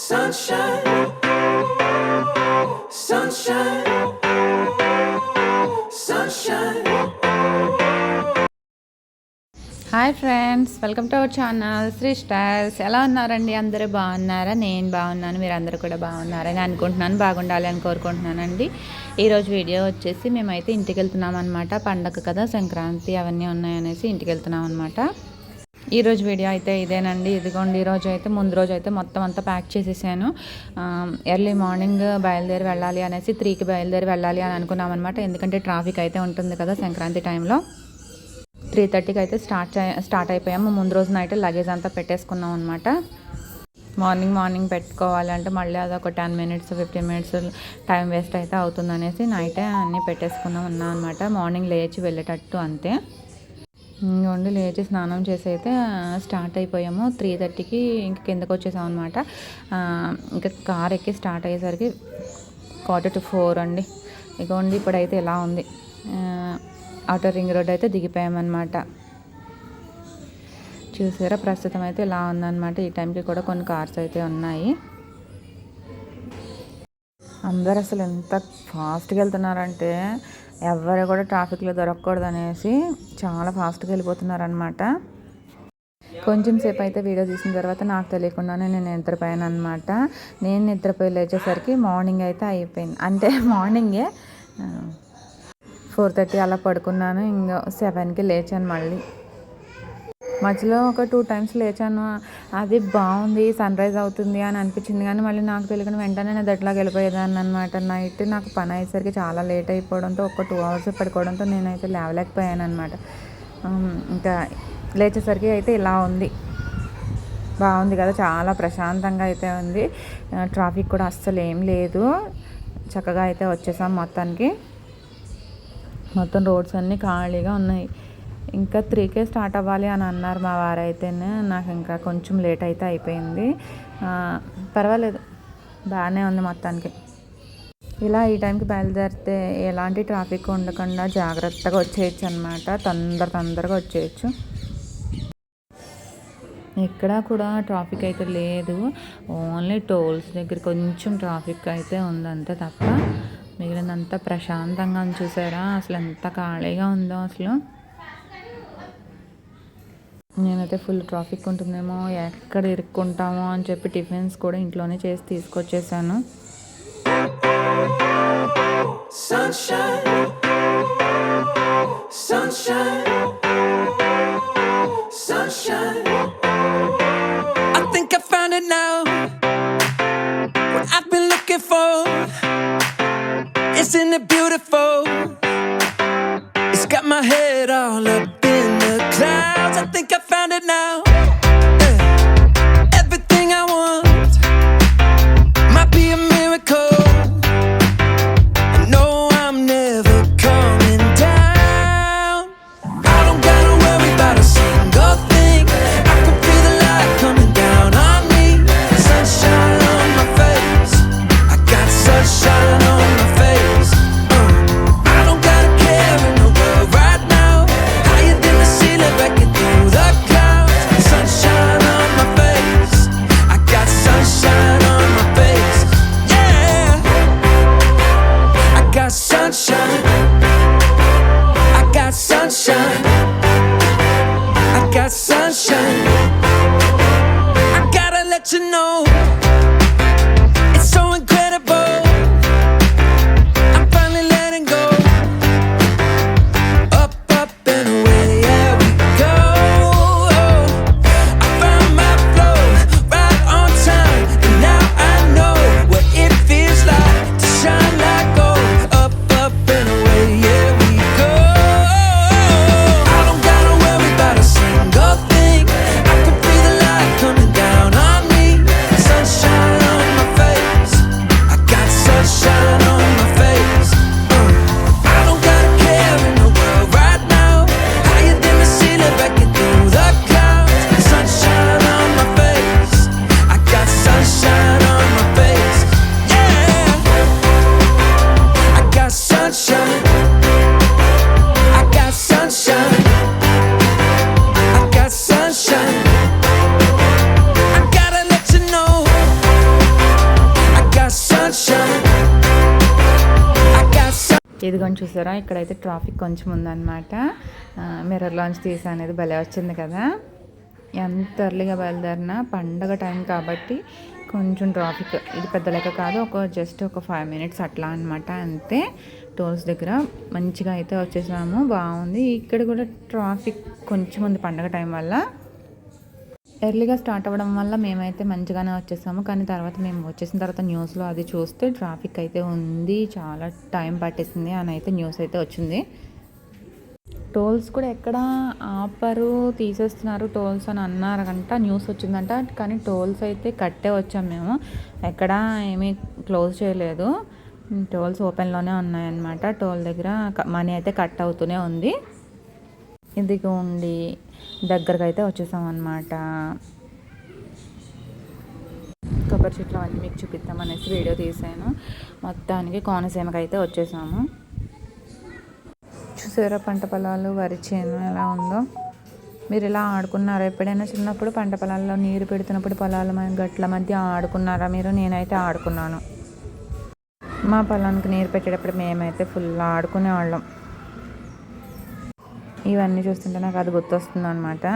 Sunshine, sunshine, sunshine. Hi friends, welcome to our channel Sri Styles. ఎలా ఉన్నారండి? అందరూ బాగున్నారా? నేను బాగున్నాను, మీరు అందరూ కూడా బాగున్నారని అనుకుంటున్నాను, బాగుండాలి అని కోరుకుంటున్నానండి. ఈరోజు వీడియో వచ్చేసి మేమైతే ఇంటికి వెళ్తున్నాం అనమాట. పండగ కదా, సంక్రాంతి అవన్నీ ఉన్నాయనేసి ఇంటికి వెళ్తున్నాం అనమాట. ఈరోజు వీడియో అయితే ఇదేనండి. ఇదిగోండి, ఈరోజు అయితే ముందు రోజు అయితే మొత్తం అంతా ప్యాక్ చేసేసాను. ఎర్లీ మార్నింగ్ బయలుదేరి వెళ్ళాలి అనేసి 3కి బయలుదేరి వెళ్ళాలి అని అనుకున్నాం అనమాట. ఎందుకంటే ట్రాఫిక్ అయితే ఉంటుంది కదా సంక్రాంతి టైంలో. 3:30కి అయితే స్టార్ట్ అయిపోయాము. ముందు రోజున అయితే లగేజ్ అంతా పెట్టేసుకున్నాం అనమాట. మార్నింగ్ పెట్టుకోవాలంటే మళ్ళీ అదొక 10 మినిట్స్ 15 మినిట్స్ టైం వేస్ట్ అయితే అవుతుంది అనేసి నైటే అన్నీ పెట్టేసుకున్నాం అనమాట. మార్నింగ్ లేచి వెళ్ళేటట్టు అంతే. ఇంకోండి, లేచి స్నానం చేసి అయితే స్టార్ట్ అయిపోయాము. 3:30కి ఇంక కిందకు వచ్చేసాం అనమాట. ఇంకా కార్ ఎక్కి స్టార్ట్ అయ్యేసరికి 3:45 అండి. ఇగోండి, ఇప్పుడైతే ఇలా ఉంది. ఔటర్ రింగ్ రోడ్ అయితే దిగిపోయామన్నమాట. చూసారా, ప్రస్తుతం అయితే ఇలా ఉందన్నమాట. ఈ టైంకి కూడా కొన్ని కార్స్ అయితే ఉన్నాయి. అందరు అసలు ఎంత ఫాస్ట్గా వెళ్తున్నారంటే ఎవరు కూడా ట్రాఫిక్లో దొరకకూడదు అనేసి చాలా ఫాస్ట్గా వెళ్ళిపోతున్నారనమాట. కొంచెం సేపు అయితే వీడియో తీసిన తర్వాత నాకు తెలియకుండానే నేను నిద్రపోయాను అనమాట. నేను నిద్రపోయి లేచేసరికి మార్నింగ్ అయితే అయిపోయింది. అంటే మార్నింగే 4:30 అలా పడుకున్నాను. ఇంకా 7కి లేచాను. మధ్యలో ఒక 2 టైమ్స్ లేచాను. అది బాగుంది, సన్ రైజ్ అవుతుంది అని అనిపించింది. కానీ మళ్ళీ నాకు తెలియకుండా వెంటనే నేను దట్లాగా వెళ్ళిపోయేదాన్ని అనమాట. నైట్ నాకు పని అయ్యేసరికి చాలా లేట్ అయిపోవడంతో ఒక 2 అవర్స్ పడుకోవడంతో నేనైతే లేవలేకపోయాను అనమాట. ఇంకా లేచేసరికి అయితే ఇలా ఉంది. బాగుంది కదా, చాలా ప్రశాంతంగా అయితే ఉంది. ట్రాఫిక్ కూడా అస్సలు ఏం లేదు. చక్కగా అయితే వచ్చేసాం. మొత్తం రోడ్స్ అన్నీ ఖాళీగా ఉన్నాయి. ఇంకా 3కే స్టార్ట్ అవ్వాలి అని అన్నారు మా వారైతేనే. నాకు ఇంకా కొంచెం లేట్ అయితే అయిపోయింది. పర్వాలేదు, బాగానే ఉంది మొత్తానికి. ఇలా ఈ టైంకి బయలుదేరితే ఎలాంటి ట్రాఫిక్ ఉండకుండా జాగ్రత్తగా వచ్చేయచ్చు అనమాట. తొందరగా వచ్చేయచ్చు. ఎక్కడ కూడా ట్రాఫిక్ అయితే లేదు. ఓన్లీ టోల్స్ దగ్గర కొంచెం ట్రాఫిక్ అయితే ఉందంతే తప్ప మిగిలినంతా ప్రశాంతంగా చూసారా అసలు ఎంత ఖాళీగా ఉందో. అసలు నేనైతే ఫుల్ ట్రాఫిక్ ఉంటుందేమో, ఎక్కడ ఇరుక్కుంటామో అని చెప్పి టిఫిన్స్ కూడా ఇంట్లోనే చేసి తీసుకొచ్చేసాను. Sunshine, sunshine, sunshine. I think I found it now. What I've been looking for. Isn't it beautiful? It's got my head all up in the clouds. I think I found it now. Everything I want might be a miracle. I know I'm never coming down. I don't gotta worry about a single thing. I can feel the light coming down on me. Sunshine on my face. I got sunshine on my face. I don't gotta care in the world right now. Higher than the ceiling, breaking through the clouds. Sunshine on my face. I got sunshine on my face. Yeah, I got sunshine. I got sunshine. I got sunshine. I gotta let you know, it's so incredible. I'm finally letting go. Up and away, yeah, we go. I found my flow right on time, and now I know what it feels like to shine like gold. Up and away, yeah, we go. I don't gotta worry about a single thing. I can feel the light coming down on me. Sunshine ఇదిగోని చూసారా, ఇక్కడైతే traffic కొంచెం ఉందన్నమాట. మిర్రర్లోంచి తీసా అనేది భలే వచ్చింది కదా. ఎంత ఎర్లీగా బయలుదేరినా పండగ టైం కాబట్టి కొంచెం ట్రాఫిక్, ఇది పెద్ద లెక్క కాదు, జస్ట్ ఒక 5 minutes అట్లా అనమాట, అంతే. టోల్స్ దగ్గర మంచిగా అయితే వచ్చేసాము, బాగుంది. ఇక్కడ కూడా ట్రాఫిక్ కొంచెం ఉంది పండగ టైం వల్ల. ఎర్లీగా స్టార్ట్ అవ్వడం వల్ల మేమైతే మంచిగానే వచ్చేసాము. కానీ తర్వాత మేము వచ్చేసిన తర్వాత న్యూస్లో అది చూస్తే ట్రాఫిక్ అయితే ఉంది, చాలా టైం పట్టేసింది అని అయితే న్యూస్ అయితే వచ్చింది. టోల్స్ కూడా ఎక్కడ ఆపరు, తీసేస్తున్నారు టోల్స్ అని అన్నారంట, న్యూస్ వచ్చిందంట. కానీ టోల్స్ అయితే కట్టే వచ్చాము మేము, ఎక్కడ ఏమీ క్లోజ్ చేయలేదు. టోల్స్ ఓపెన్లోనే ఉన్నాయన్నమాట. టోల్ దగ్గర మనీ అయితే కట్ అవుతూనే ఉంది. ఇదిగోండి దగ్గరకు అయితే వచ్చేసాం అన్నమాట. కొబ్బరి చెట్లు అవన్నీ మీకు చూపిద్దామనేసి వీడియో తీసాను. మొత్తానికి కోనసీమకి అయితే వచ్చేసాము. చూసారా పంట పొలాలు, వరి చేను ఎలా ఉందో. మీరు ఇలా ఆడుకున్నారా ఎప్పుడైనా చిన్నప్పుడు? పంట పొలాల్లో నీరు పెడుతున్నప్పుడు పొలాల గట్ల మధ్య ఆడుకున్నారా మీరు? నేనైతే ఆడుకున్నాను. మా పొలానికి నీరు పెట్టేటప్పుడు మేమైతే ఫుల్ ఆడుకునేవాళ్ళం. ఇవన్నీ చూస్తుంటే నాకు అది గుర్తొస్తుంది అనమాట.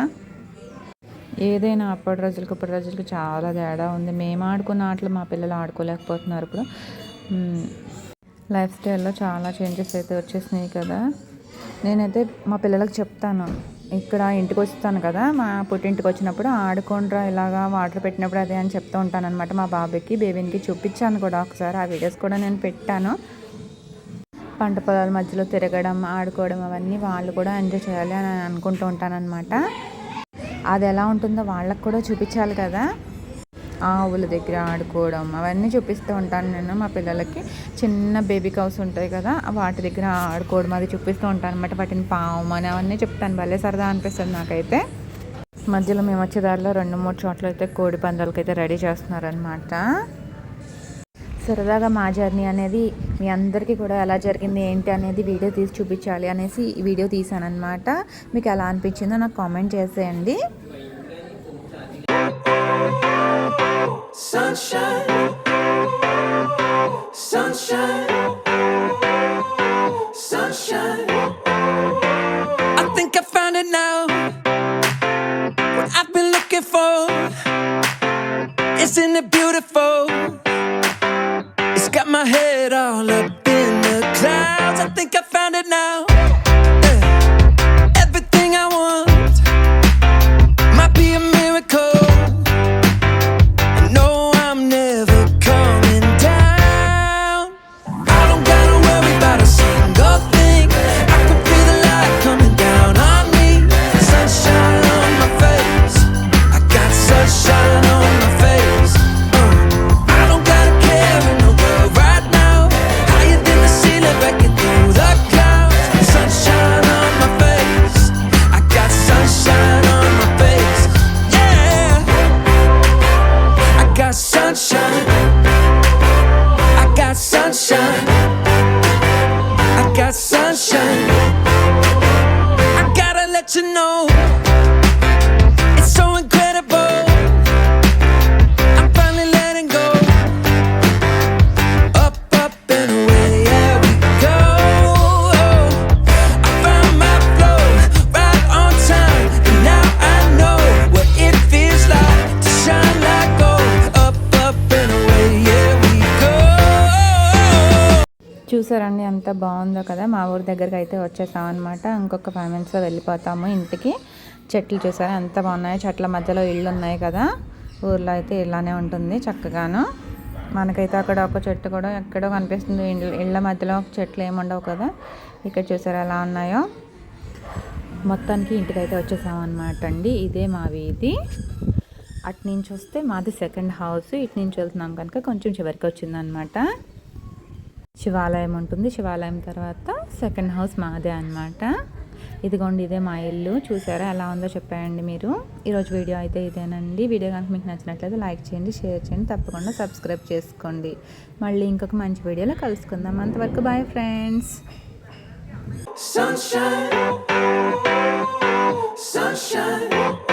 ఏదైనా అప్పటి రోజులకి ఇప్పటి రోజులకి చాలా తేడా ఉంది. మేము ఆడుకున్న ఆటలు మా పిల్లలు ఆడుకోలేకపోతున్నారు ఇప్పుడు. లైఫ్ స్టైల్లో చాలా చేంజెస్ అయితే వచ్చేసినాయి కదా. నేనైతే మా పిల్లలకు చెప్తాను, ఇక్కడ ఇంటికి వస్తాను కదా, మా పుట్టింటికి వచ్చినప్పుడు ఆడుకోండ్రా ఇలాగా వాటర్ పెట్టినప్పుడు అదే అని చెప్తూ ఉంటాను అనమాట. మా బాబుకి బేబీకి చూపించాను కూడా ఒకసారి, ఆ వీడియోస్ కూడా నేను పెట్టాను. పంట పొలాల మధ్యలో తిరగడం, ఆడుకోవడం అవన్నీ వాళ్ళు కూడా ఎంజాయ్ చేయాలి అని అనుకుంటూ ఉంటానన్నమాట. అది ఎలా ఉంటుందో వాళ్ళకు కూడా చూపించాలి కదా. ఆవుల దగ్గర ఆడుకోవడం అవన్నీ చూపిస్తూ ఉంటాను నేను మా పిల్లలకి. చిన్న బేబీ కౌస్ ఉంటాయి కదా, వాటి దగ్గర ఆడుకోవడం అది చూపిస్తూ ఉంటాను అనమాట. వాటిని పాము అని అవన్నీ చెప్తాను, భలే సరదా అనిపిస్తుంది నాకైతే. మధ్యలో మేము వచ్చే దారిలో 2-3 చోట్ల అయితే కోడి పందాలకి అయితే రెడీ చేస్తున్నారనమాట. సరదాగా మా జర్నీ అనేది మీ అందరికీ కూడా ఎలా జరిగింది ఏంటి అనేది వీడియో తీసి చూపించాలి అనేసి ఈ వీడియో తీసాను అనమాట. మీకు ఎలా అనిపించిందో నాకు కామెంట్ చేసేయండి. Sunshine, sunshine, sunshine. I think I found it now. What I've been looking for. Isn't it beautiful? It's got my head all up in the clouds. I think I found it now. Everything I want might be a miracle. Sunshine, I gotta let you know, it's so incredible. I'm finally letting go. Up, up and away, yeah we go. I found my flow right on time, and now I know what it feels like to shine like gold. Up, up and away, yeah we go. చూసారండి ఎంత బాగుందో కదా. మా ఊరి దగ్గరికి అయితే వచ్చేసాం అనమాట. ఇంకొక 5 minutesలో వెళ్ళిపోతాము ఇంటికి. చెట్లు చూసారా ఎంత బాగున్నాయో, చెట్ల మధ్యలో ఇళ్ళు ఉన్నాయి కదా. ఊర్లో అయితే ఇలానే ఉంటుంది చక్కగాను. మనకైతే అక్కడ ఒక చెట్టు కూడా ఎక్కడో కనిపిస్తుంది, ఇళ్ళ మధ్యలో చెట్లు ఏముండవు కదా. ఇక్కడ చూసారా ఎలా ఉన్నాయో. మొత్తానికి ఇంటికి అయితే వచ్చేసాం అనమాట అండి. ఇదే మా వీధి. అటు నుంచి వస్తే మాది సెకండ్ హౌస్, ఇటు నుంచి వెళ్తున్నాం కనుక కొంచెం చివరికి వచ్చిందనమాట. శివాలయం ఉంటుంది, శివాలయం తర్వాత సెకండ్ హౌస్ మాదే అనమాట. ఇదిగోండి ఇదే మా ఇల్లు. చూసారా ఎలా ఉందో చెప్పండి మీరు. ఈరోజు వీడియో అయితే ఇదేనండి. వీడియో కనుక మీకు నచ్చినట్లయితే లైక్ చేయండి, షేర్ చేయండి, తప్పకుండా సబ్స్క్రైబ్ చేసుకోండి. మళ్ళీ ఇంకొక మంచి వీడియోలో కలుసుకుందాం. అంతవరకు బాయ్ ఫ్రెండ్స్. Sunshine, sunshine.